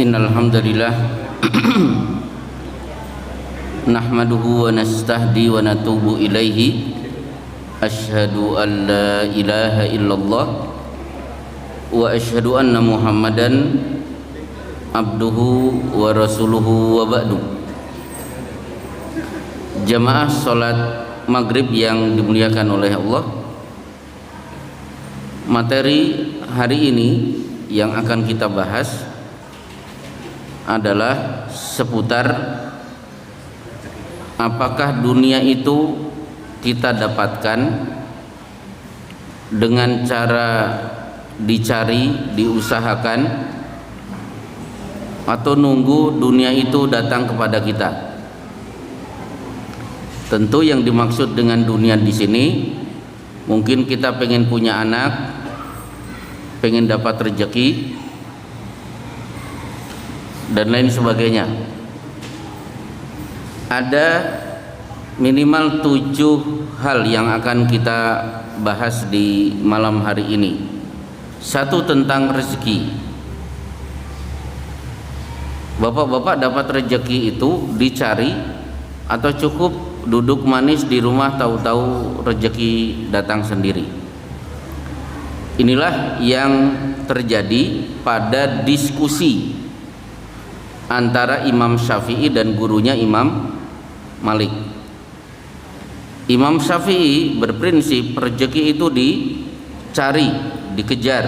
Innal hamdalillah nahmaduhu wa nastahdi wa natubu ilaihi asyhadu an la ilaha illallah wa asyhadu anna Muhammadan abduhu wa rasuluhu wa ba'du. Jamaah salat maghrib yang dimuliakan oleh Allah, materi hari ini yang akan kita bahas adalah seputar apakah dunia itu kita dapatkan dengan cara dicari, diusahakan, atau nunggu dunia itu datang kepada kita. Tentu yang dimaksud dengan dunia di sini mungkin kita pengen punya anak, pengen dapat rezeki dan lain sebagainya. Ada minimal 7 hal yang akan kita bahas di malam hari ini. Satu, tentang rezeki. Bapak-bapak dapat rezeki itu dicari atau cukup duduk manis di rumah tahu-tahu rezeki datang sendiri? Inilah yang terjadi pada diskusi antara Imam Syafi'i dan gurunya Imam Malik. Imam Syafi'i berprinsip rezeki itu dicari, dikejar.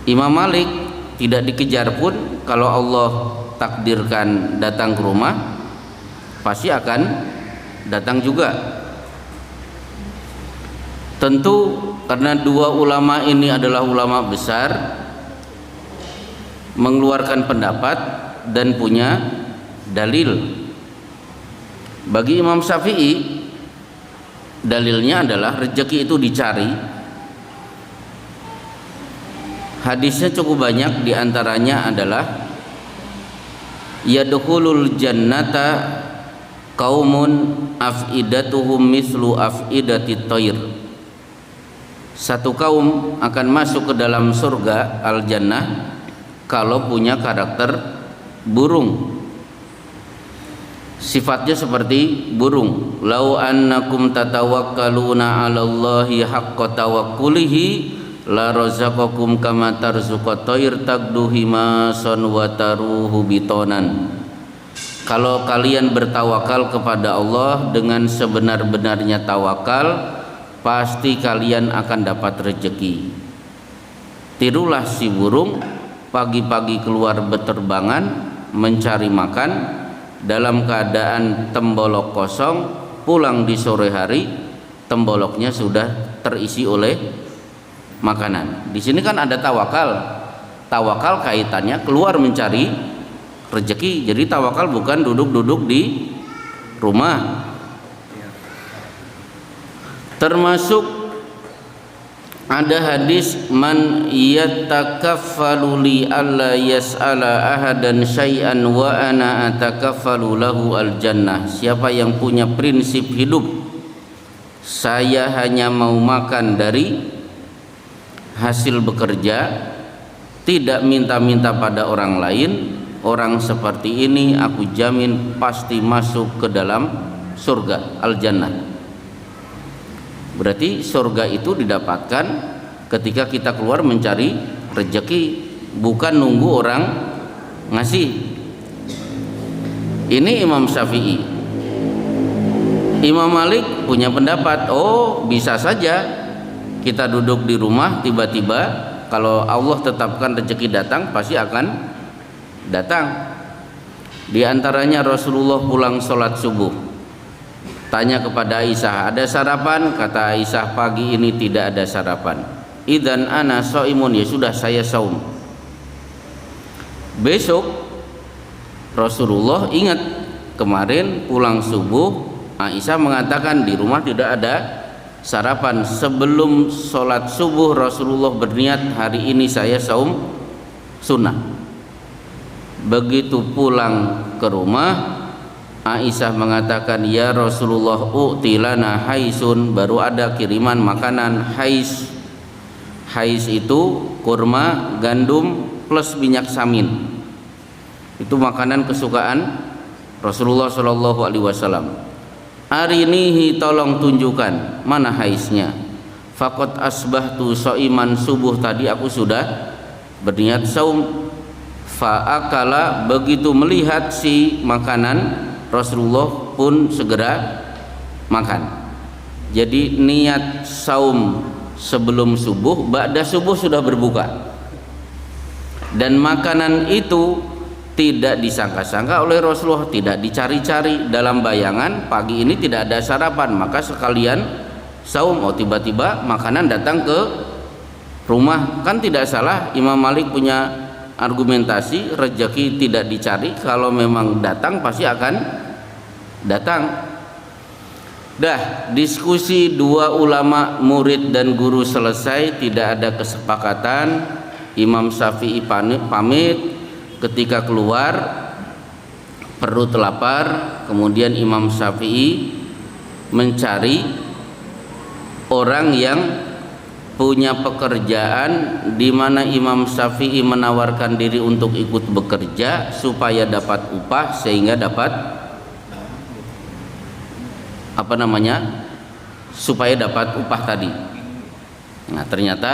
Imam Malik tidak dikejar pun, kalau Allah takdirkan datang ke rumah pasti akan datang juga. Tentu karena dua ulama ini adalah ulama besar, mengeluarkan pendapat dan punya dalil. Bagi Imam Syafi'i, dalilnya adalah rezeki itu dicari. Hadisnya cukup banyak, diantaranya adalah yadkhulul jannata qaumun afidatuhum mislu afidatit thair. Satu kaum akan masuk ke dalam surga al-jannah kalau punya karakter burung, sifatnya seperti burung. Lau annakum tatawakkaluna 'alallahi haqqa tawakkulihi la razaqakum kama tarzuqut thair tagdu himasan wa taruhu bitonan. Kalau kalian bertawakal kepada Allah dengan sebenar-benarnya tawakal, pasti kalian akan dapat rezeki. Tirulah si burung, pagi-pagi keluar beterbangan mencari makan, dalam keadaan tembolok kosong, pulang di sore hari temboloknya sudah terisi oleh makanan. Di sini kan ada tawakal. Tawakal kaitannya keluar mencari rezeki. Jadi tawakal bukan duduk-duduk di rumah. Termasuk ada hadis, man yatakaffalu li alla yas'ala ahadan syai'an wa ana atakaffalu lahu al-jannah. Siapa yang punya prinsip hidup, saya hanya mau makan dari hasil bekerja, tidak minta-minta pada orang lain, orang seperti ini aku jamin pasti masuk ke dalam surga al-jannah. Berarti surga itu didapatkan ketika kita keluar mencari rezeki, bukan nunggu orang ngasih. Ini Imam Syafi'i. Imam Malik punya pendapat, oh bisa saja kita duduk di rumah, tiba-tiba kalau Allah tetapkan rezeki datang pasti akan datang. Di antaranya Rasulullah pulang sholat subuh, tanya kepada Aisyah, ada sarapan? Kata Aisyah, pagi ini tidak ada sarapan. Idzan ana shaimun, ya sudah saya saum. Besok Rasulullah ingat kemarin pulang subuh Aisyah mengatakan di rumah tidak ada sarapan. Sebelum sholat subuh Rasulullah berniat hari ini saya saum sunnah. Begitu pulang ke rumah Aisyah mengatakan, ya Rasulullah, u'tilana haisun, baru ada kiriman makanan hais. Hais itu kurma, gandum plus minyak samin. Itu makanan kesukaan Rasulullah Shallallahu Alaihi Wasallam. Arinihi, tolong tunjukkan mana haisnya. Faqad asbahtu soiman, subuh tadi aku sudah berniat saum. Faakala, begitu melihat si makanan Rasulullah pun segera makan. Jadi niat saum sebelum subuh, ba'da subuh sudah berbuka. Dan makanan itu tidak disangka-sangka oleh Rasulullah, tidak dicari-cari. Dalam bayangan pagi ini tidak ada sarapan, maka sekalian saum. Oh, tiba-tiba makanan datang ke rumah. Kan tidak salah Imam Malik punya argumentasi, rezeki tidak dicari, kalau memang datang pasti akan datang. Dah, diskusi dua ulama murid dan guru selesai, tidak ada kesepakatan. Imam Syafi'i pamit. Ketika keluar perut lapar, kemudian Imam Syafi'i mencari orang yang punya pekerjaan di mana Imam Syafi'i menawarkan diri untuk ikut bekerja supaya dapat upah, sehingga dapat supaya dapat upah tadi. Nah, ternyata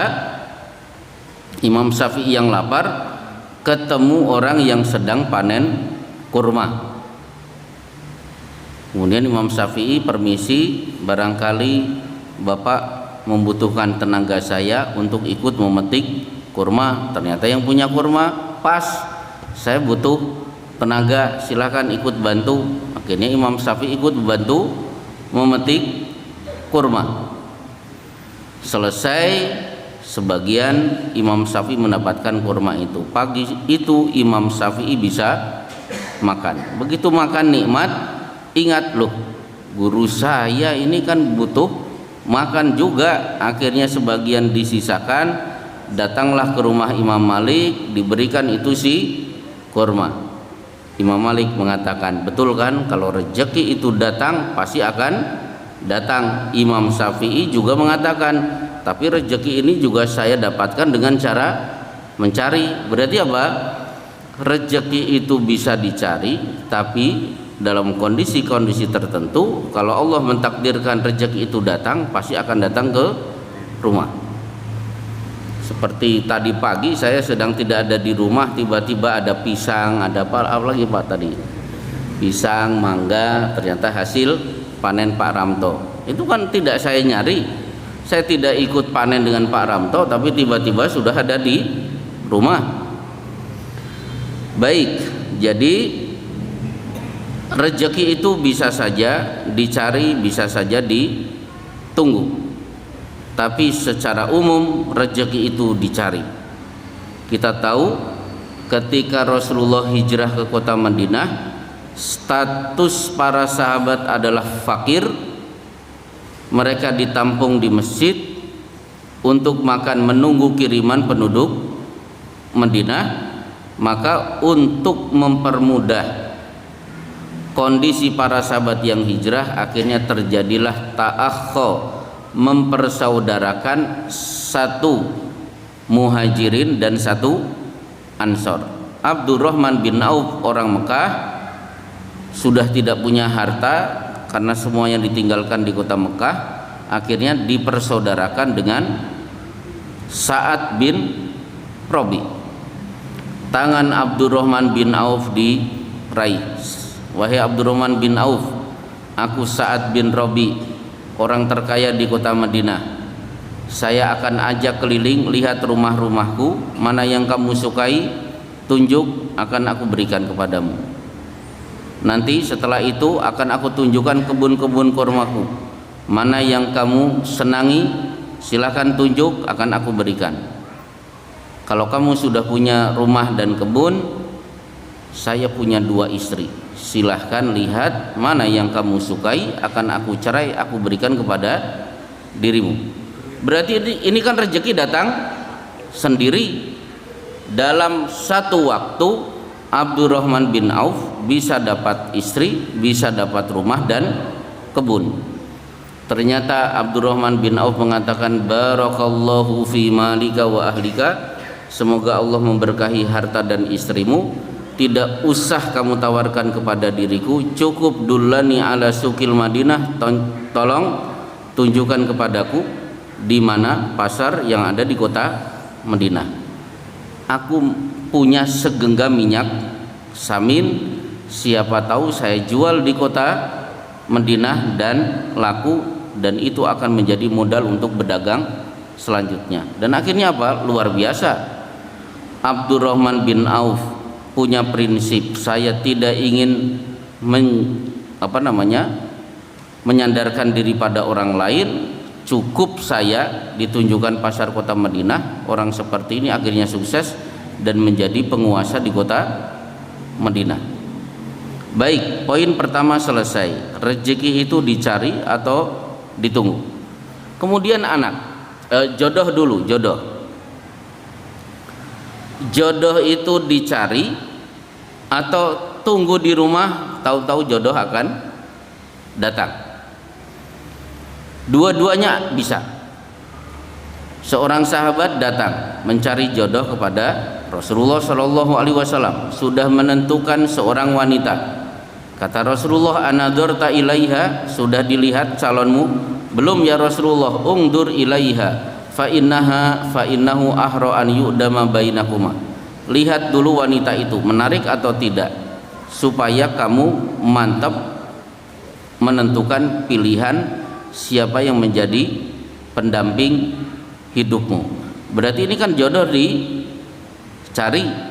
Imam Syafi'i yang lapar ketemu orang yang sedang panen kurma. Kemudian Imam Syafi'i, permisi, barangkali Bapak membutuhkan tenaga saya untuk ikut memetik kurma. Ternyata yang punya kurma, pas, saya butuh tenaga, silakan ikut bantu. Akhirnya Imam Syafi'i ikut membantu memetik kurma. Selesai sebagian, Imam Syafi'i mendapatkan kurma itu. Pagi itu Imam Syafi'i bisa makan. Begitu makan nikmat, ingat, loh, guru saya ini kan butuh makan juga. Akhirnya sebagian disisakan, datanglah ke rumah Imam Malik, diberikan itu si kurma. Imam Malik mengatakan, betul kan, kalau rezeki itu datang pasti akan datang. Imam Syafi'i juga mengatakan, tapi rezeki ini juga saya dapatkan dengan cara mencari. Berarti apa? Rezeki itu bisa dicari, tapi dalam kondisi-kondisi tertentu. Kalau Allah mentakdirkan rezeki itu datang, pasti akan datang ke rumah. Seperti tadi pagi saya sedang tidak ada di rumah, tiba-tiba ada pisang, ada apa lagi Pak tadi? Pisang, mangga, ternyata hasil panen Pak Ramto. Itu kan tidak saya nyari. Saya tidak ikut panen dengan Pak Ramto, tapi tiba-tiba sudah ada di rumah. Baik, jadi rezeki itu bisa saja dicari, bisa saja ditunggu. Tapi secara umum rezeki itu dicari. Kita tahu ketika Rasulullah hijrah ke kota Madinah, status para sahabat adalah fakir. Mereka ditampung di masjid untuk makan, menunggu kiriman penduduk Madinah. Maka untuk mempermudah kondisi para sahabat yang hijrah, akhirnya terjadilah ta'akho, mempersaudarakan satu muhajirin dan satu ansor. Abdurrahman bin Auf orang Mekah sudah tidak punya harta karena semuanya ditinggalkan di kota Mekah, akhirnya dipersaudarakan dengan Sa'ad bin Robi. Tangan Abdurrahman bin Auf diraih. Wahai Abdurrahman bin Auf, aku Sa'ad bin Robi, orang terkaya di kota Madinah. Saya akan ajak keliling, lihat rumah-rumahku, mana yang kamu sukai, tunjuk, akan aku berikan kepadamu. Nanti setelah itu akan aku tunjukkan kebun-kebun kurmaku, mana yang kamu senangi, silakan tunjuk, akan aku berikan. Kalau kamu sudah punya rumah dan kebun, saya punya 2 istri, silahkan lihat mana yang kamu sukai, akan aku cerai, aku berikan kepada dirimu. Berarti ini kan rezeki datang sendiri. Dalam satu waktu Abdurrahman bin Auf bisa dapat istri, bisa dapat rumah dan kebun. Ternyata Abdurrahman bin Auf mengatakan, barakallahu fi malika wa ahlika, semoga Allah memberkahi harta dan istrimu. tidak usah kamu tawarkan kepada diriku, cukup dullani ala sukil Madinah, tolong tunjukkan kepadaku di mana pasar yang ada di kota Madinah. Aku punya segenggam minyak samin, siapa tahu saya jual di kota Madinah dan laku, dan itu akan menjadi modal untuk berdagang selanjutnya. Dan akhirnya apa? Luar biasa. Abdurrahman bin Auf punya prinsip, saya tidak ingin menyandarkan diri pada orang lain, cukup saya ditunjukkan pasar kota Madinah. Orang seperti ini akhirnya sukses dan menjadi penguasa di kota Madinah. Baik, poin pertama selesai. Rezeki itu dicari atau ditunggu. Kemudian jodoh dulu, jodoh itu dicari atau tunggu di rumah tahu-tahu jodoh akan datang. Dua-duanya bisa. Seorang sahabat datang mencari jodoh kepada Rasulullah Shallallahu Alaihi Wasallam, sudah menentukan seorang wanita. Kata Rasulullah, anadzarta ilaiha, sudah dilihat calonmu? Belum ya Rasulullah. Ungdur ilaiha fa innahu ahra an yu'dama bainakuma. Lihat dulu wanita itu menarik atau tidak, supaya kamu mantap menentukan pilihan siapa yang menjadi pendamping hidupmu. Berarti ini kan jodoh dicari.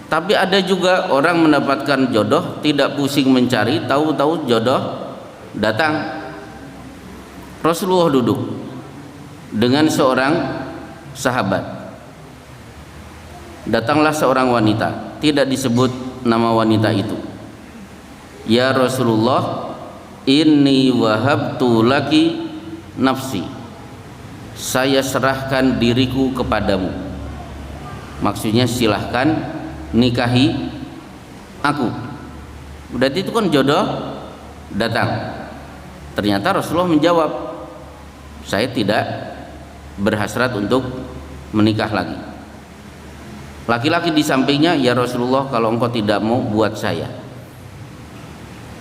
Tapi ada juga orang mendapatkan jodoh tidak pusing mencari, tahu-tahu jodoh datang. Rasulullah duduk dengan seorang sahabat. Datanglah seorang wanita, tidak disebut nama wanita itu. Ya Rasulullah, inni wahabtu laki nafsi, saya serahkan diriku kepadamu. Maksudnya silahkan nikahi aku. Berarti itu kan jodoh datang. Ternyata Rasulullah menjawab, saya tidak berhasrat untuk menikah lagi. Laki-laki di sampingnya, ya Rasulullah, kalau engkau tidak mau buat saya.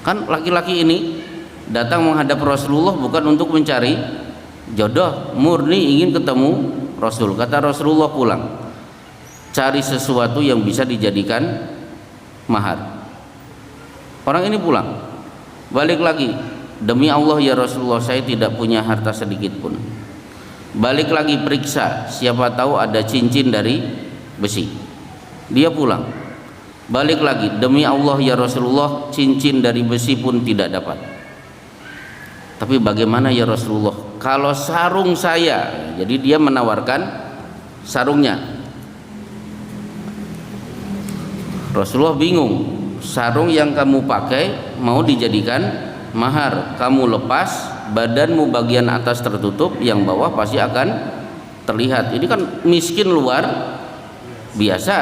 Kan laki-laki ini datang menghadap Rasulullah bukan untuk mencari jodoh, murni ingin ketemu Rasul. Kata Rasulullah, pulang, cari sesuatu yang bisa dijadikan mahar. Orang ini pulang, balik lagi, demi Allah ya Rasulullah, saya tidak punya harta sedikit pun. Balik lagi, periksa, siapa tahu ada cincin dari besi. Dia pulang, balik lagi, demi Allah ya Rasulullah, cincin dari besi pun tidak dapat. Tapi bagaimana ya Rasulullah kalau sarung saya? Jadi dia menawarkan sarungnya. Rasulullah bingung, sarung yang kamu pakai mau dijadikan mahar, kamu lepas, badanmu bagian atas tertutup, yang bawah pasti akan terlihat. Ini kan miskin luar biasa,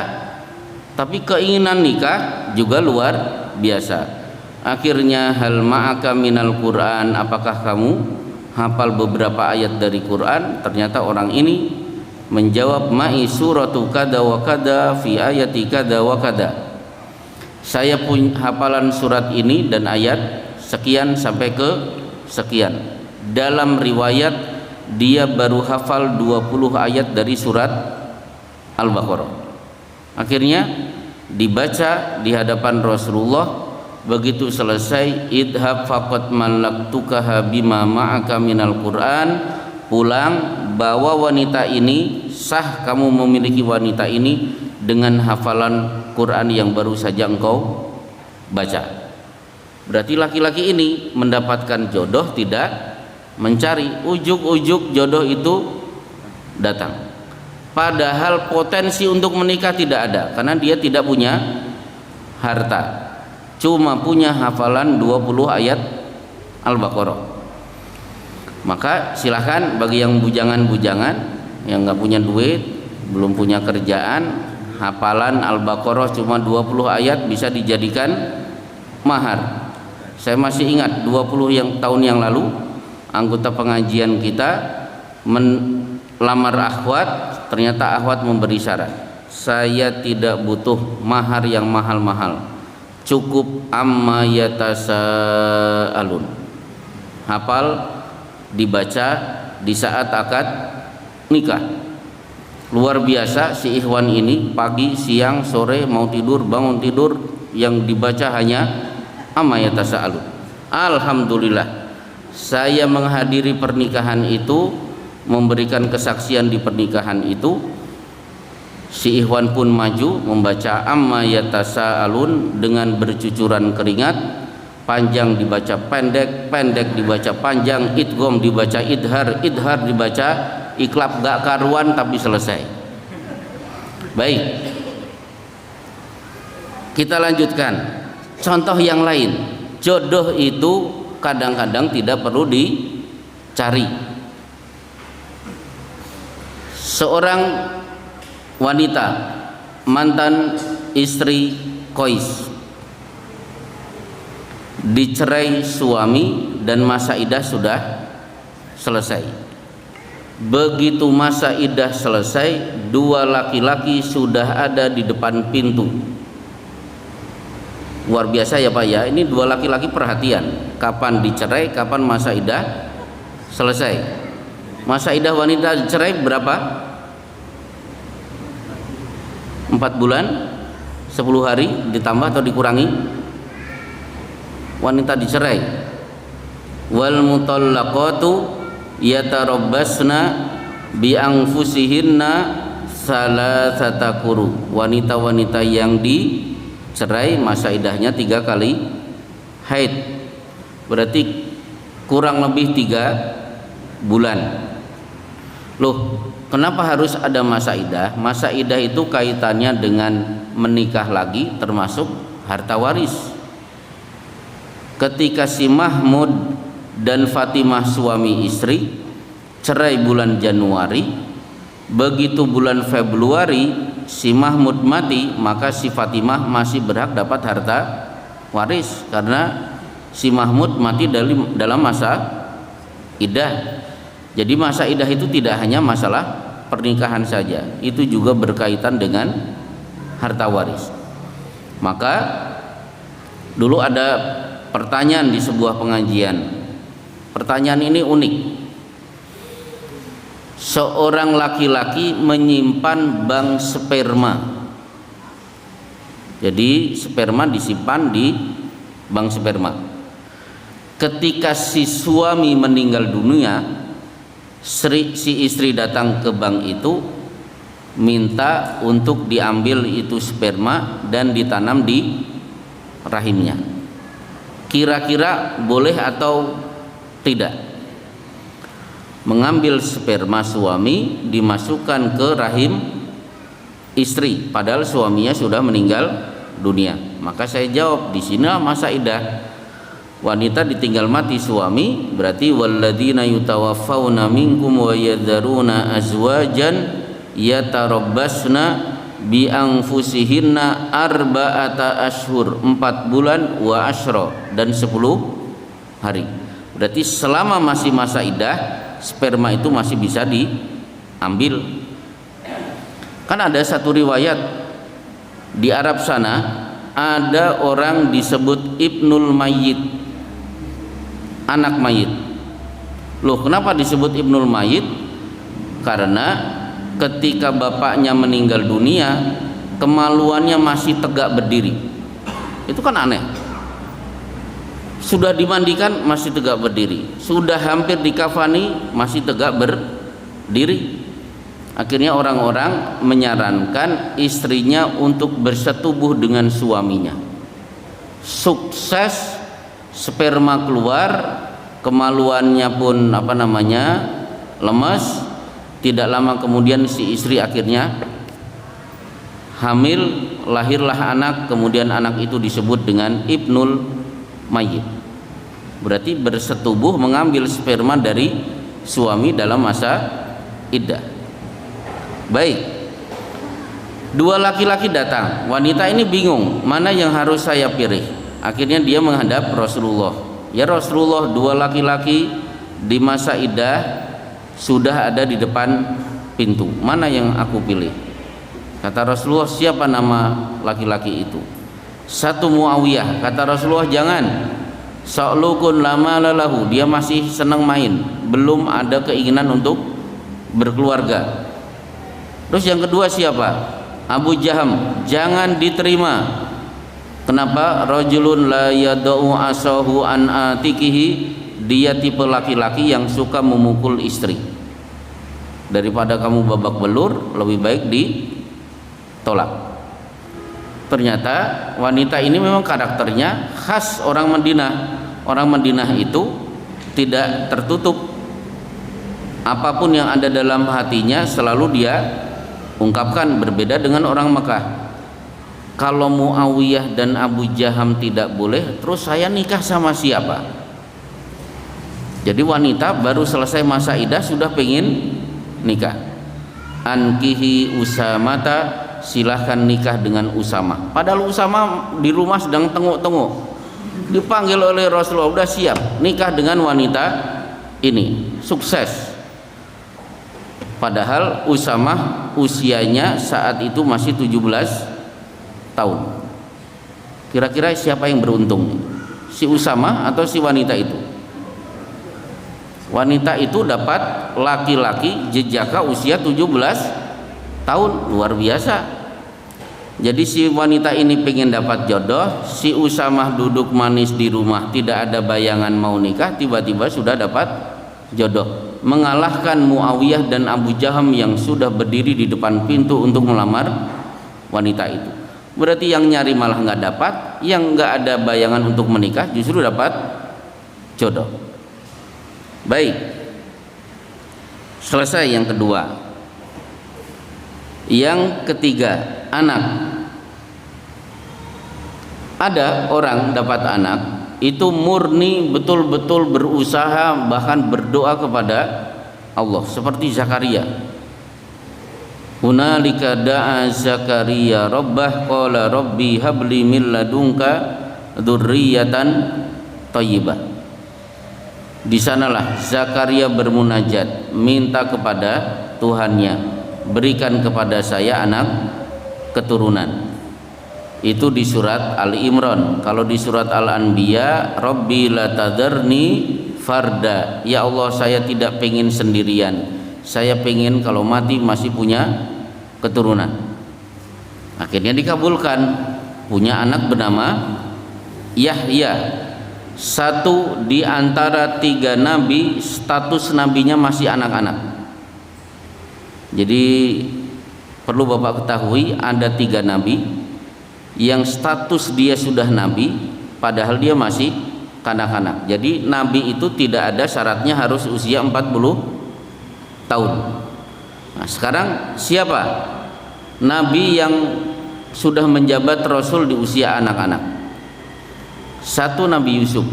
tapi keinginan nikah juga luar biasa. Akhirnya, hal ma'aka minal Quran, apakah kamu hafal beberapa ayat dari Quran? Ternyata orang ini menjawab, ma'i suratu kada wa kada fi ayati kada wa kada. Saya punya hafalan surat ini dan ayat sekian sampai ke sekian. Dalam riwayat dia baru hafal 20 ayat dari surat Al-Baqarah. Akhirnya dibaca di hadapan Rasulullah. Begitu selesai, idhab faqad malaktukaha bima ma'aka minal Quran, pulang, bawa wanita ini, sah kamu memiliki wanita ini dengan hafalan Quran yang baru saja engkau baca. Berarti laki-laki ini mendapatkan jodoh, tidak mencari. Ujuk-ujuk jodoh itu datang, padahal potensi untuk menikah tidak ada, karena dia tidak punya harta, cuma punya hafalan 20 ayat Al-Baqarah. Maka silahkan bagi yang bujangan-bujangan, yang nggak punya duit, belum punya kerjaan, hafalan Al-Baqarah cuma 20 ayat bisa dijadikan mahar. Saya masih ingat 20 tahun yang lalu, anggota pengajian kita melamar akhwat, ternyata akhwat memberi syarat, saya tidak butuh mahar yang mahal-mahal, cukup amma yatasaalun. Hafal, dibaca di saat akad nikah. Luar biasa si ikhwan ini, pagi, siang, sore, mau tidur, bangun tidur, yang dibaca hanya amma yatasaalun. Alhamdulillah, saya menghadiri pernikahan itu, memberikan kesaksian di pernikahan itu. Si ikhwan pun maju membaca amma yatasaalun dengan bercucuran keringat, panjang dibaca pendek, pendek dibaca panjang, idgham dibaca idhar, idhar dibaca iklab, gak karuan tapi selesai. Baik, kita lanjutkan contoh yang lain. Jodoh itu kadang-kadang tidak perlu dicari. Seorang wanita mantan istri Qais dicerai suami dan masa iddah sudah selesai. Begitu masa iddah selesai, dua laki-laki sudah ada di depan pintu. Luar biasa ya Pak ya, ini dua laki-laki perhatian kapan dicerai, kapan masa iddah selesai. Masa iddah wanita dicerai berapa? 4 bulan 10 hari ditambah atau dikurangi? Wanita dicerai. Wal mutallaqatu yatarabbasna bi anfusihinna salasata quru. Wanita-wanita yang dicerai masa iddahnya 3 kali haid. Berarti kurang lebih 3 bulan. Loh, kenapa harus ada masa iddah? Masa iddah itu kaitannya dengan menikah lagi, termasuk harta waris. Ketika si Mahmud dan Fatimah suami istri cerai bulan Januari, begitu bulan Februari si Mahmud mati, maka si Fatimah masih berhak dapat harta waris karena si Mahmud mati dalam masa iddah. Jadi masa iddah itu tidak hanya masalah pernikahan saja, itu juga berkaitan dengan harta waris. Maka dulu ada pertanyaan di sebuah pengajian. Pertanyaan ini unik. Seorang laki-laki menyimpan bank sperma. Jadi sperma disimpan di bank sperma. Ketika si suami meninggal dunia, si istri datang ke bank itu minta untuk diambil itu sperma dan ditanam di rahimnya. Kira-kira boleh atau tidak mengambil sperma suami dimasukkan ke rahim istri padahal suaminya sudah meninggal dunia? Maka saya jawab, di sini masa iddah. Wanita ditinggal mati suami, berarti walladzina yutawaffawna minkum wa yadharuna azwajan yatarabbasna bi anfusihinna arba'ata ashhur, 4 bulan wa asyra, dan 10 hari. Berarti selama masih masa iddah, sperma itu masih bisa diambil. Kan ada satu riwayat di Arab sana, ada orang disebut Ibnul Mayyit, anak mayit. Loh, kenapa disebut Ibnul Mayyit? Karena ketika bapaknya meninggal dunia, kemaluannya masih tegak berdiri. Itu kan aneh. Sudah dimandikan masih tegak berdiri, sudah hampir dikafani masih tegak berdiri. Akhirnya orang-orang menyarankan istrinya untuk bersetubuh dengan suaminya. Sukses, sperma keluar, kemaluannya pun lemas. Tidak lama kemudian si istri akhirnya hamil, lahirlah anak, kemudian anak itu disebut dengan Ibnul Mayyit. Berarti bersetubuh mengambil sperma dari suami dalam masa iddah. Baik, dua laki-laki datang. Wanita ini bingung, mana yang harus saya pilih? Akhirnya dia menghadap Rasulullah. Ya Rasulullah, dua laki-laki di masa iddah sudah ada di depan pintu, mana yang aku pilih? Kata Rasulullah, siapa nama laki-laki itu? Satu Muawiyah. Kata Rasulullah, jangan. Sa'lukun lama lalahu, dia masih senang main, belum ada keinginan untuk berkeluarga. Terus yang kedua siapa? Abu Jaham, jangan diterima. Kenapa? Rajulun la yadau asahu an atikihi, dia tipe laki-laki yang suka memukul istri. Daripada kamu babak belur, lebih baik ditolak. Ternyata wanita ini memang karakternya khas orang Madinah. Orang Madinah itu tidak tertutup. Apapun yang ada dalam hatinya selalu dia ungkapkan, berbeda dengan orang Mekah. Kalau Muawiyah dan Abu Jaham tidak boleh, terus saya nikah sama siapa? Jadi wanita baru selesai masa idah sudah pengen nikah. Ankihi Usamata, silahkan nikah dengan Usama. Padahal Usama di rumah sedang tenguk-tenguk, dipanggil oleh Rasulullah, udah siap nikah dengan wanita ini, sukses. Padahal Usama usianya saat itu masih 17 tahun. Kira-kira siapa yang beruntung? Si Usama atau si wanita itu? Wanita itu dapat laki-laki jejaka usia 17 tahun, luar biasa. Jadi si wanita ini pengen dapat jodoh, si Usamah duduk manis di rumah, tidak ada bayangan mau nikah, tiba-tiba sudah dapat jodoh, mengalahkan Muawiyah dan Abu Jaham yang sudah berdiri di depan pintu untuk melamar wanita itu. Berarti yang nyari malah nggak dapat, yang nggak ada bayangan untuk menikah justru dapat jodoh. Baik, selesai yang kedua. Yang ketiga, anak. Ada orang dapat anak itu murni betul-betul berusaha, bahkan berdoa kepada Allah, seperti Zakaria. Hunalika da'a Zakaria rabbah qala rabbi habli min ladunka dzurriyyatan thayyibah. Di sanalah Zakaria bermunajat, minta kepada Tuhannya, berikan kepada saya anak keturunan. Itu di surat Ali Imran. Kalau di surat Al-Anbiya, Rabbi la tadharni farda, ya Allah saya tidak pengen sendirian, saya pengen kalau mati masih punya keturunan. Akhirnya dikabulkan, punya anak bernama Yahya. Satu di antara 3 nabi, status nabinya masih anak-anak. Jadi perlu Bapak ketahui, ada 3 nabi yang status dia sudah nabi padahal dia masih kanak-kanak. Jadi nabi itu tidak ada syaratnya harus usia 40 tahun. Nah, sekarang siapa nabi yang sudah menjabat rasul di usia anak-anak? Satu, Nabi Yusuf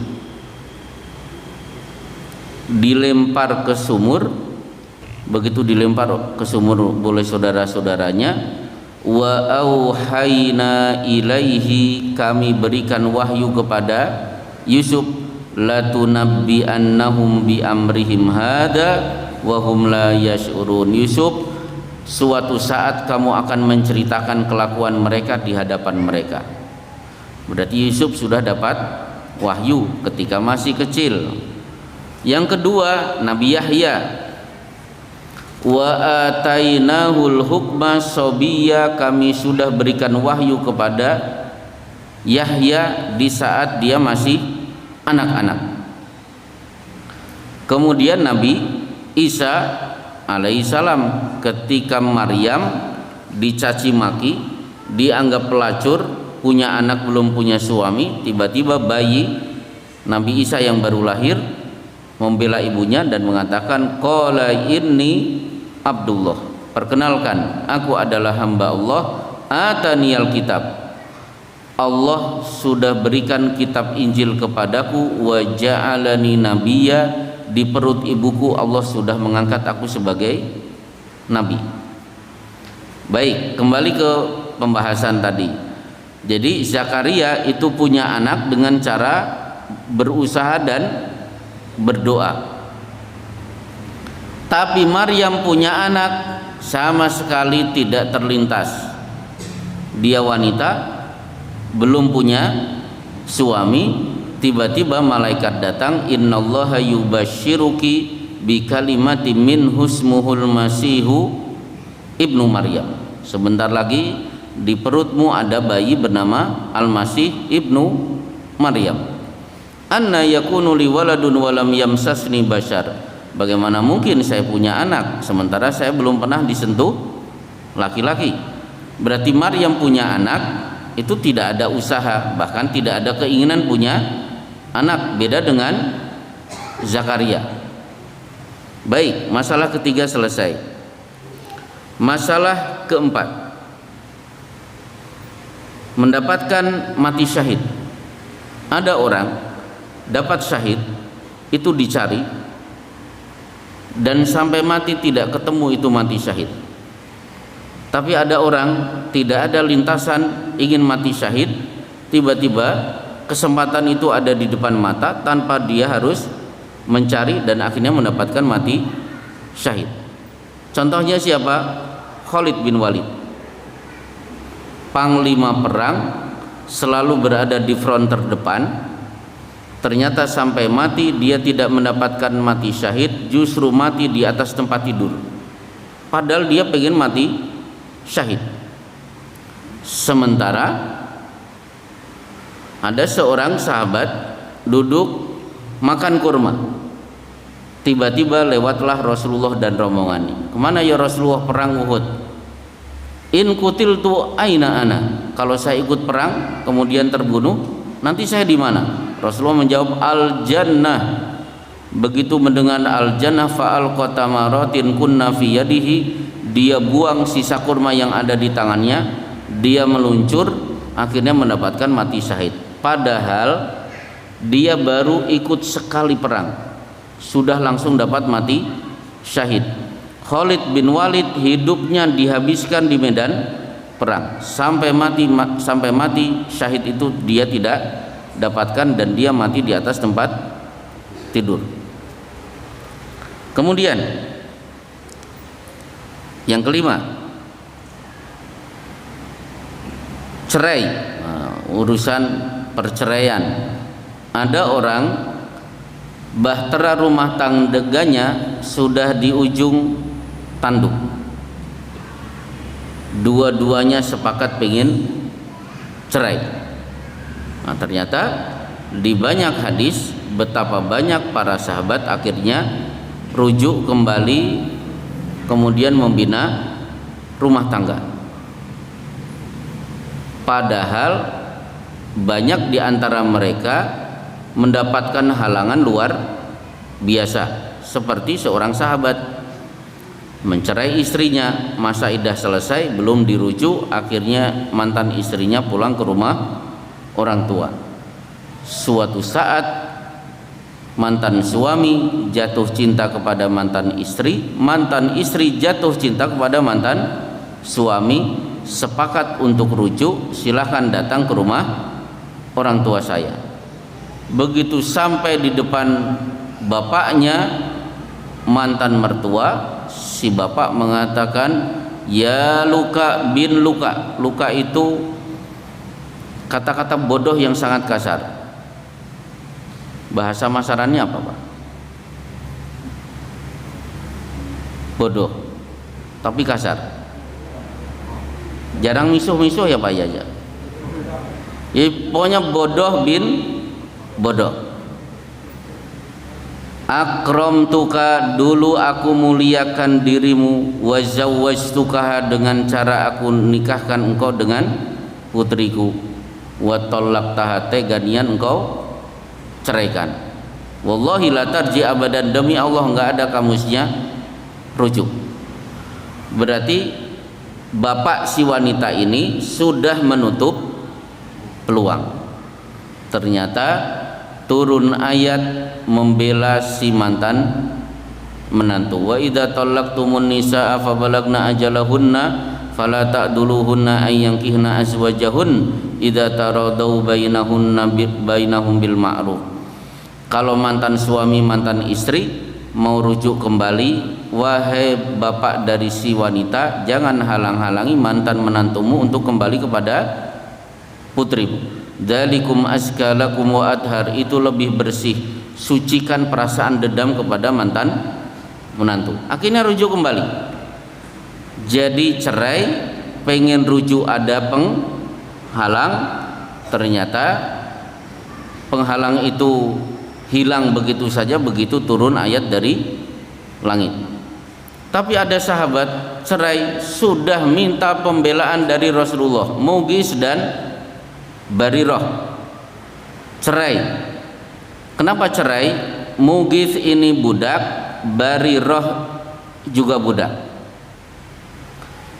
dilempar ke sumur. Begitu dilempar ke sumur oleh saudara-saudaranya, wa auhayna ilaihi, kami berikan wahyu kepada Yusuf, latunabbi'annahum bi amrihim hada wa hum la yash'urun. Yusuf, suatu saat kamu akan menceritakan kelakuan mereka di hadapan mereka. Berarti Yusuf sudah dapat wahyu ketika masih kecil. Yang kedua, Nabi Yahya, wa atainahul hukma sobiyya, kami sudah berikan wahyu kepada Yahya di saat dia masih anak-anak. Kemudian Nabi Isa alaihissalam, ketika Maryam dicaci maki, dianggap pelacur, punya anak belum punya suami, tiba-tiba bayi Nabi Isa yang baru lahir membela ibunya dan mengatakan, qala inni Abdullah, perkenalkan aku adalah hamba Allah, ataniyal kitab, Allah sudah berikan kitab Injil kepadaku, wa ja'alani nabiyya, di perut ibuku Allah sudah mengangkat aku sebagai nabi. Baik, kembali ke pembahasan tadi. Jadi Zakaria itu punya anak dengan cara berusaha dan berdoa. Tapi Maryam punya anak sama sekali tidak terlintas. dia wanita, belum punya suami, tiba-tiba malaikat datang, innallaha yubashshiruki bi kalimatin min husmuhul masihu ibnu Maryam. Sebentar lagi di perutmu ada bayi bernama Al-Masih ibnu Maryam. Anna yakunu li waladun walam yamsasni bashar. Bagaimana mungkin saya punya anak sementara saya belum pernah disentuh laki-laki? Berarti Maryam punya anak itu tidak ada usaha, bahkan tidak ada keinginan punya anak, beda dengan Zakaria. Baik, masalah ketiga selesai. Masalah keempat, mendapatkan mati syahid. Ada orang dapat syahid itu dicari dan sampai mati tidak ketemu itu mati syahid. Tapi ada orang tidak ada lintasan ingin mati syahid, tiba-tiba kesempatan itu ada di depan mata tanpa dia harus mencari dan akhirnya mendapatkan mati syahid. Contohnya siapa? Khalid bin Walid, panglima perang, selalu berada di front terdepan. Ternyata sampai mati dia tidak mendapatkan mati syahid, justru mati di atas tempat tidur, padahal dia pengen mati syahid. Sementara ada seorang sahabat duduk makan kurma, tiba-tiba lewatlah Rasulullah dan rombongannya. Kemana ya Rasulullah? Perang Uhud. In kutiltu aina ana, kalau saya ikut perang kemudian terbunuh, nanti saya di mana? Rasulullah menjawab, al jannah. Begitu mendengar al jannah, fa'al qatamaratin kunna fi yadihi, dia buang sisa kurma yang ada di tangannya, dia meluncur, akhirnya mendapatkan mati syahid. Padahal dia baru ikut sekali perang, sudah langsung dapat mati syahid. Khalid bin Walid hidupnya dihabiskan di medan perang, sampai mati syahid itu dia tidak dapatkan dan dia mati di atas tempat tidur. Kemudian yang kelima, cerai. Urusan perceraian. Ada orang bahtera rumah tangganya sudah di ujung tanduk, dua-duanya sepakat pengen cerai. Nah, ternyata di banyak hadis betapa banyak para sahabat akhirnya rujuk kembali kemudian membina rumah tangga. Padahal banyak di antara mereka mendapatkan halangan luar biasa, seperti seorang sahabat mencerai istrinya, masa iddah selesai belum dirujuk, akhirnya mantan istrinya pulang ke rumah orang tua. Suatu saat mantan suami jatuh cinta kepada mantan istri jatuh cinta kepada mantan suami, sepakat untuk rujuk, silahkan datang ke rumah orang tua saya. Begitu sampai di depan bapaknya mantan mertua, si bapak mengatakan, ya Luka bin Luka. Luka itu kata-kata bodoh yang sangat kasar. Bahasa masarannya apa, Pak? Bodoh tapi kasar. Jarang misuh-misuh ya Pak ya. Ya, pokoknya bodoh bin bodoh. Akramtuka, dulu aku muliakan dirimu, wa zawwajtuka, dengan cara aku nikahkan engkau dengan putriku, wa talaqtaha, teganian engkau ceraikan. Wallahi la tarji abadan, demi Allah enggak ada kamusnya rujuk. Berarti bapak si wanita ini sudah menutup peluang. Ternyata turun ayat membela si mantan menantu. Wa idza talaqtumun nisaa fa balagna ajalahunna fala ta'duluhunna ay yankihna azwajahun idza taradau bainahum bil ma'ruf. Kalau mantan suami mantan istri mau rujuk kembali, wahai bapak dari si wanita, jangan halang-halangi mantan menantumu untuk kembali kepada putrimu. Dzalikum azka lakum wa adhar, itu lebih bersih, sucikan perasaan dendam kepada mantan menantu. Akhirnya rujuk kembali. Jadi cerai, pengen rujuk ada penghalang, ternyata penghalang itu hilang begitu saja begitu turun ayat dari langit. Tapi ada sahabat cerai sudah minta pembelaan dari Rasulullah, Mughis dan Barirah cerai. Kenapa cerai? Mughis ini budak, Barirah juga budak.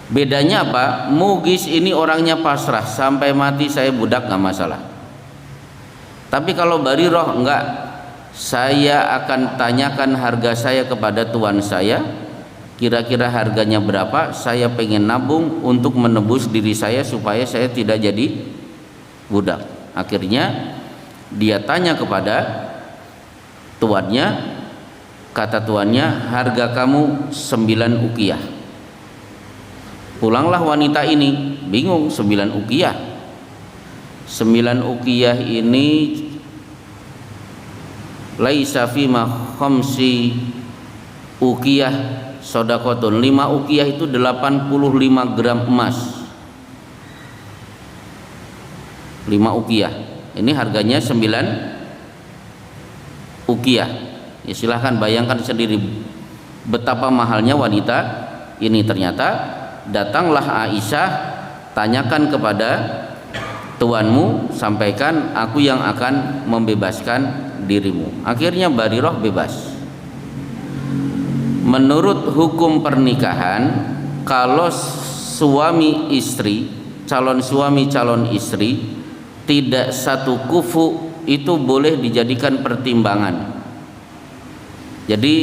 Bedanya apa? Mughis ini orangnya pasrah, sampai mati saya budak nggak masalah. Tapi kalau Barirah enggak, saya akan tanyakan harga saya kepada tuan saya, kira-kira harganya berapa, saya pengen nabung untuk menebus diri saya supaya saya tidak jadi budak. Akhirnya dia tanya kepada tuannya, kata tuannya, harga kamu 9 uqiyah. Pulanglah wanita ini bingung, 9 uqiyah. 9 uqiyah ini laisa fima khamsi uqiyah shadaqatun. 5 uqiyah itu 85 gram emas. 5 uqiyah ini harganya 9 uqiyah. Ya silahkan bayangkan sendiri betapa mahalnya wanita ini. Ternyata datanglah Aisyah, tanyakan kepada tuanmu, sampaikan aku yang akan membebaskan dirimu. Akhirnya Barirah bebas. Menurut hukum pernikahan, kalau suami istri, calon suami calon istri tidak satu kufu, itu boleh dijadikan pertimbangan. Jadi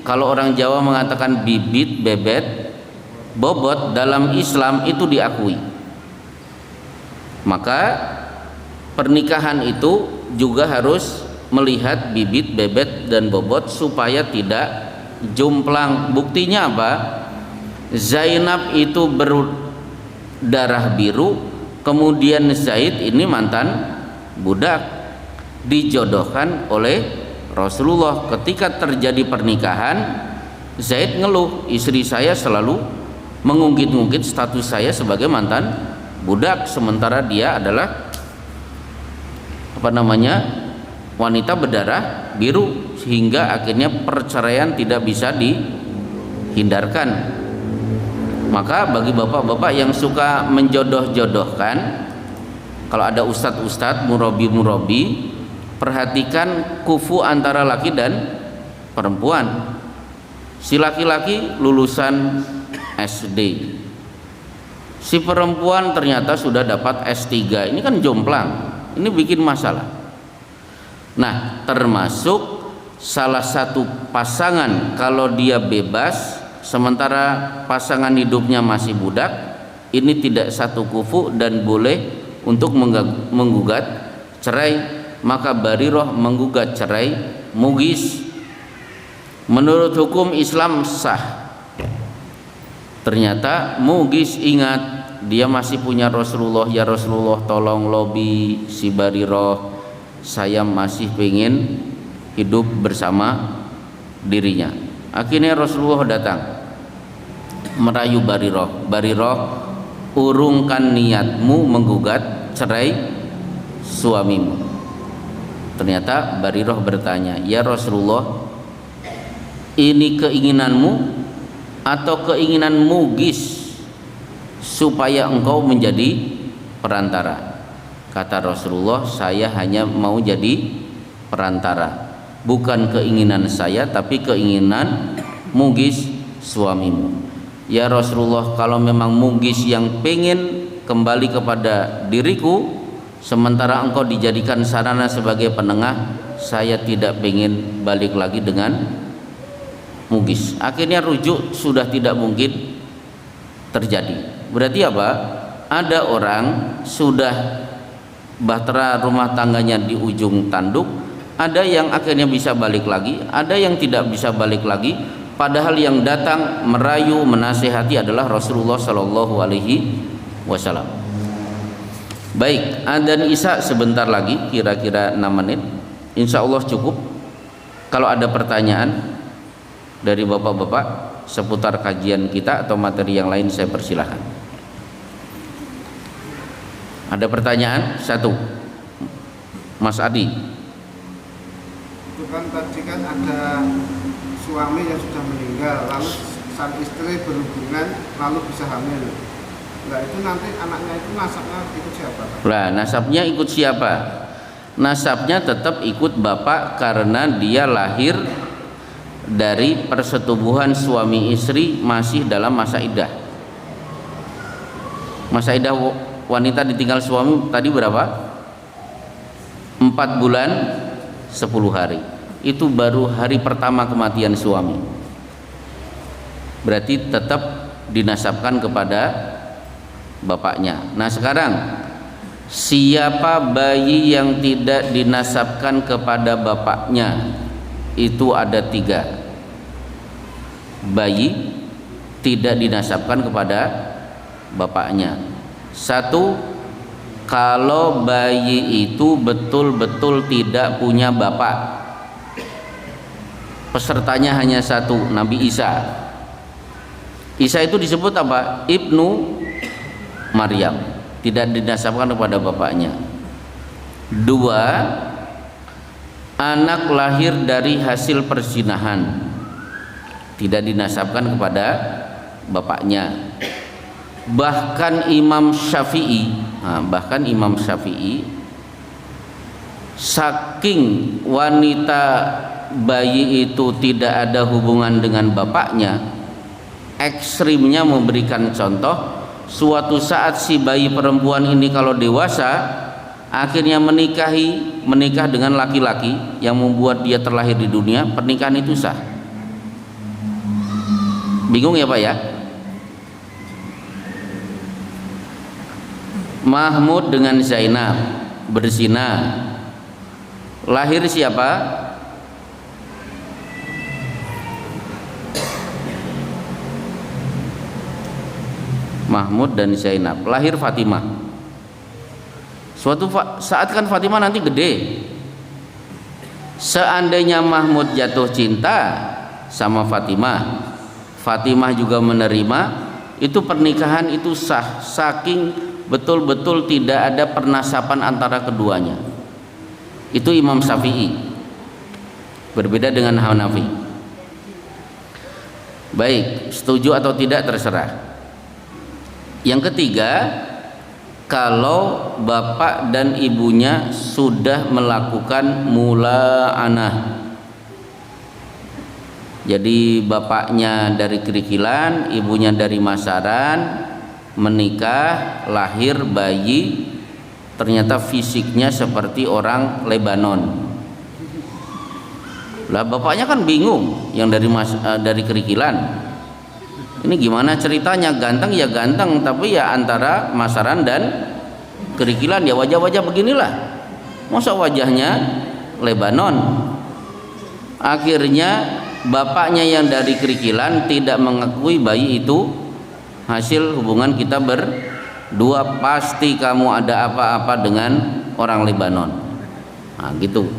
kalau orang Jawa mengatakan bibit, bebet, bobot, dalam Islam itu diakui. Maka pernikahan itu juga harus melihat bibit, bebet, dan bobot supaya tidak jomplang. Buktinya apa? Zainab itu berdarah biru, kemudian Zaid ini mantan budak, dijodohkan oleh Rasulullah. Ketika terjadi pernikahan, Zaid ngeluh, istri saya selalu mengungkit-ungkit status saya sebagai mantan budak, sementara dia adalah wanita berdarah biru, sehingga akhirnya perceraian tidak bisa dihindarkan. Maka bagi bapak-bapak yang suka menjodoh-jodohkan, kalau ada ustadz-ustadz, murabi-murabi, perhatikan kufu antara laki dan perempuan. Si laki-laki lulusan SD, si perempuan ternyata sudah dapat S3, ini kan jomplang, ini bikin masalah. Nah, termasuk salah satu pasangan kalau dia bebas sementara pasangan hidupnya masih budak, ini tidak satu kufu dan boleh untuk menggugat cerai. Maka Barirah menggugat cerai Mughis. Menurut hukum Islam sah. Ternyata Mughis ingat dia masih punya Rasulullah. Ya Rasulullah, tolong lobi si Barirah, saya masih pengen hidup bersama dirinya. Akhirnya Rasulullah datang merayu Barirah, Barirah, urungkan niatmu menggugat cerai suamimu. Ternyata Barirah bertanya, ya Rasulullah, ini keinginanmu atau keinginan Mughis supaya engkau menjadi perantara? Kata Rasulullah, saya hanya mau jadi perantara, bukan keinginan saya tapi keinginan Mughis suamimu. Ya Rasulullah, kalau memang Mughis yang pengen kembali kepada diriku sementara engkau dijadikan sarana sebagai penengah, saya tidak pengen balik lagi dengan Mughis. Akhirnya rujuk sudah tidak mungkin terjadi. Berarti apa? Ada orang sudah bahtera rumah tangganya di ujung tanduk, ada yang akhirnya bisa balik lagi, ada yang tidak bisa balik lagi. padahal yang datang merayu menasihati adalah Rasulullah Shallallahu Alaihi Wasallam. Baik, adzan Isya sebentar lagi, kira-kira 6 menit. Insya Allah cukup. Kalau ada pertanyaan dari bapak-bapak seputar kajian kita atau materi yang lain, saya persilahkan. Ada pertanyaan? Satu, Mas Adi. Itu kan tadi kan ada suami yang sudah meninggal, lalu sang istri berhubungan lalu bisa hamil. Nah itu nanti anaknya itu nasabnya ikut siapa? Lah, nasabnya ikut siapa? Nasabnya tetap ikut bapak karena dia lahir dari persetubuhan suami istri masih dalam masa iddah. Masa iddah wanita ditinggal suami tadi berapa? 4 bulan 10 hari. Itu baru hari pertama kematian suami. Berarti tetap dinasabkan kepada bapaknya. Nah sekarang, siapa bayi yang tidak dinasabkan kepada bapaknya? Itu ada 3. Bayi tidak dinasabkan kepada bapaknya. 1, kalau bayi itu betul-betul tidak punya bapak. Pesertanya hanya 1, Nabi Isa. Isa itu disebut apa? Ibnu Maryam, tidak dinasabkan kepada bapaknya. 2, anak lahir dari hasil perzinahan, tidak dinasabkan kepada bapaknya. Bahkan Imam Syafi'i, saking wanita bayi itu tidak ada hubungan dengan bapaknya, ekstrimnya memberikan contoh. Suatu saat si bayi perempuan ini kalau dewasa akhirnya menikah dengan laki-laki yang membuat dia terlahir di dunia, pernikahan itu sah. Bingung ya Pak ya? Mahmud dengan Zainab berzina, lahir siapa? Mahmud dan Zainab, lahir Fatimah. Suatu saat kan Fatimah nanti gede. Seandainya Mahmud jatuh cinta sama Fatimah, Fatimah juga menerima, itu pernikahan itu sah, saking betul-betul tidak ada pernasaban antara keduanya. Itu Imam Syafi'i, berbeda dengan Hanafi. Baik, setuju atau tidak terserah. Yang ketiga, kalau bapak dan ibunya sudah melakukan mula'anah, jadi bapaknya dari kerikilan, ibunya dari masaran, menikah, lahir bayi, ternyata fisiknya seperti orang Lebanon. Lah bapaknya kan bingung, yang dari kerikilan. Ini gimana ceritanya? Ganteng ya ganteng, tapi ya antara masaran dan kerikilan, ya wajah-wajah beginilah. Masa wajahnya Lebanon? Akhirnya bapaknya yang dari kerikilan tidak mengakui bayi itu hasil hubungan kita berdua, pasti kamu ada apa-apa dengan orang Lebanon. Nah gitu.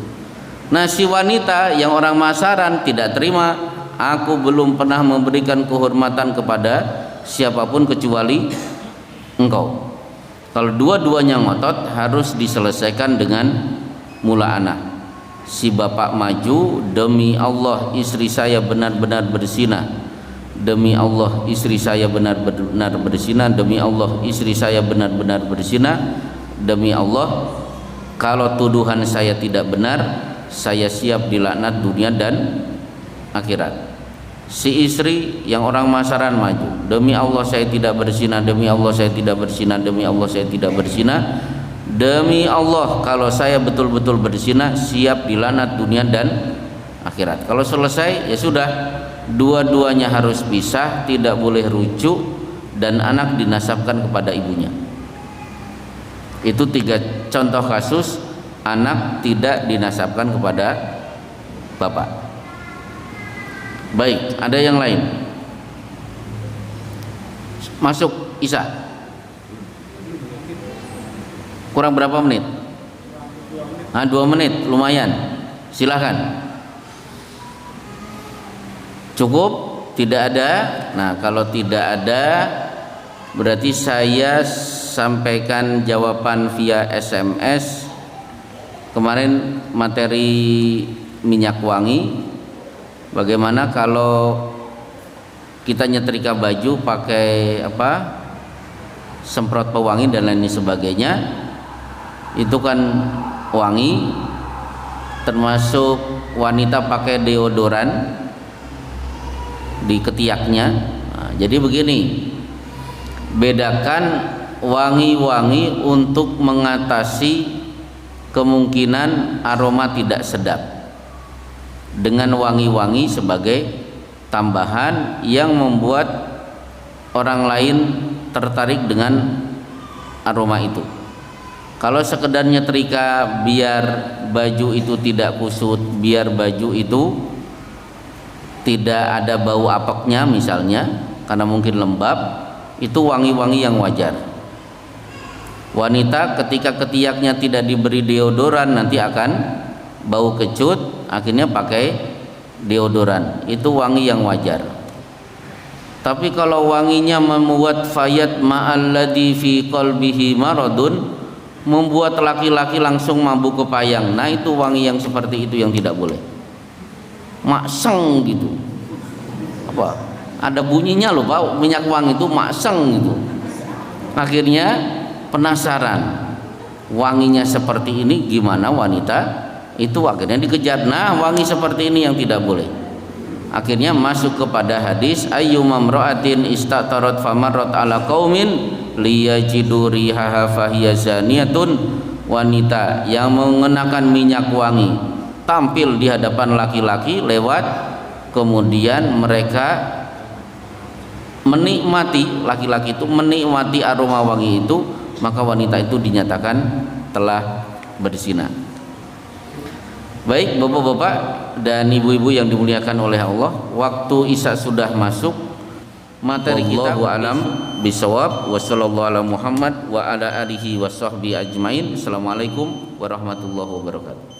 Nah si wanita yang orang masaran tidak terima, aku belum pernah memberikan kehormatan kepada siapapun kecuali engkau. Kalau dua-duanya ngotot, harus diselesaikan dengan mula'anah. Si bapak maju, demi Allah istri saya benar-benar berzina, demi Allah istri saya benar-benar berzina, demi Allah istri saya benar-benar berzina, demi Allah kalau tuduhan saya tidak benar, saya siap dilaknat dunia dan akhirat. Si istri yang orang masaran maju, demi Allah saya tidak berzina, demi Allah saya tidak berzina, demi Allah saya tidak berzina, demi Allah kalau saya betul-betul berzina, siap dilaknat dunia dan akhirat. Kalau selesai ya sudah, dua-duanya harus pisah, tidak boleh rujuk, dan anak dinasabkan kepada ibunya. Itu 3 contoh kasus anak tidak dinasabkan kepada bapak. Baik, ada yang lain? Masuk Isya. Kurang berapa menit? 2 menit, lumayan. Silahkan. Cukup? Tidak ada? Nah, kalau tidak ada, berarti saya sampaikan jawaban via SMS. Kemarin materi minyak wangi, bagaimana kalau kita nyetrika baju pakai semprot pewangi dan lain sebagainya, itu kan wangi, termasuk wanita pakai deodoran di ketiaknya. Nah, jadi begini, bedakan wangi-wangi untuk mengatasi kemungkinan aroma tidak sedap dengan wangi-wangi sebagai tambahan yang membuat orang lain tertarik dengan aroma itu. Kalau sekedar nyetrika biar baju itu tidak kusut, biar baju itu tidak ada bau apeknya misalnya, karena mungkin lembab, itu wangi-wangi yang wajar. Wanita ketika ketiaknya tidak diberi deodoran nanti akan bau kecut, akhirnya pakai deodoran, itu wangi yang wajar. Tapi kalau wanginya membuat fayat ma'alladzi fi qalbihi maradun, membuat laki-laki langsung mabuk kepayang, nah itu wangi yang seperti itu yang tidak boleh. Makseng gitu, ada bunyinya loh Pak, minyak wangi itu makseng gitu. Akhirnya penasaran, wanginya seperti ini gimana wanita itu, akhirnya dikejar. Nah, wangi seperti ini yang tidak boleh. Akhirnya masuk kepada hadis ayyuma imra'atin istatarat famarrat ala qaumin liyajidu rihaha fahiya zaniyatun, wanita yang mengenakan minyak wangi tampil di hadapan laki-laki lewat, kemudian mereka menikmati, laki-laki itu menikmati aroma wangi itu, maka wanita itu dinyatakan telah berzina. Baik bapak-bapak dan ibu-ibu yang dimuliakan oleh Allah, waktu Isya sudah masuk. Materi kita wallahu alam bisawab, wa sallallahu ala Muhammad wa ala alihi wa sahbihi ajmain. Assalamualaikum warahmatullahi wabarakatuh.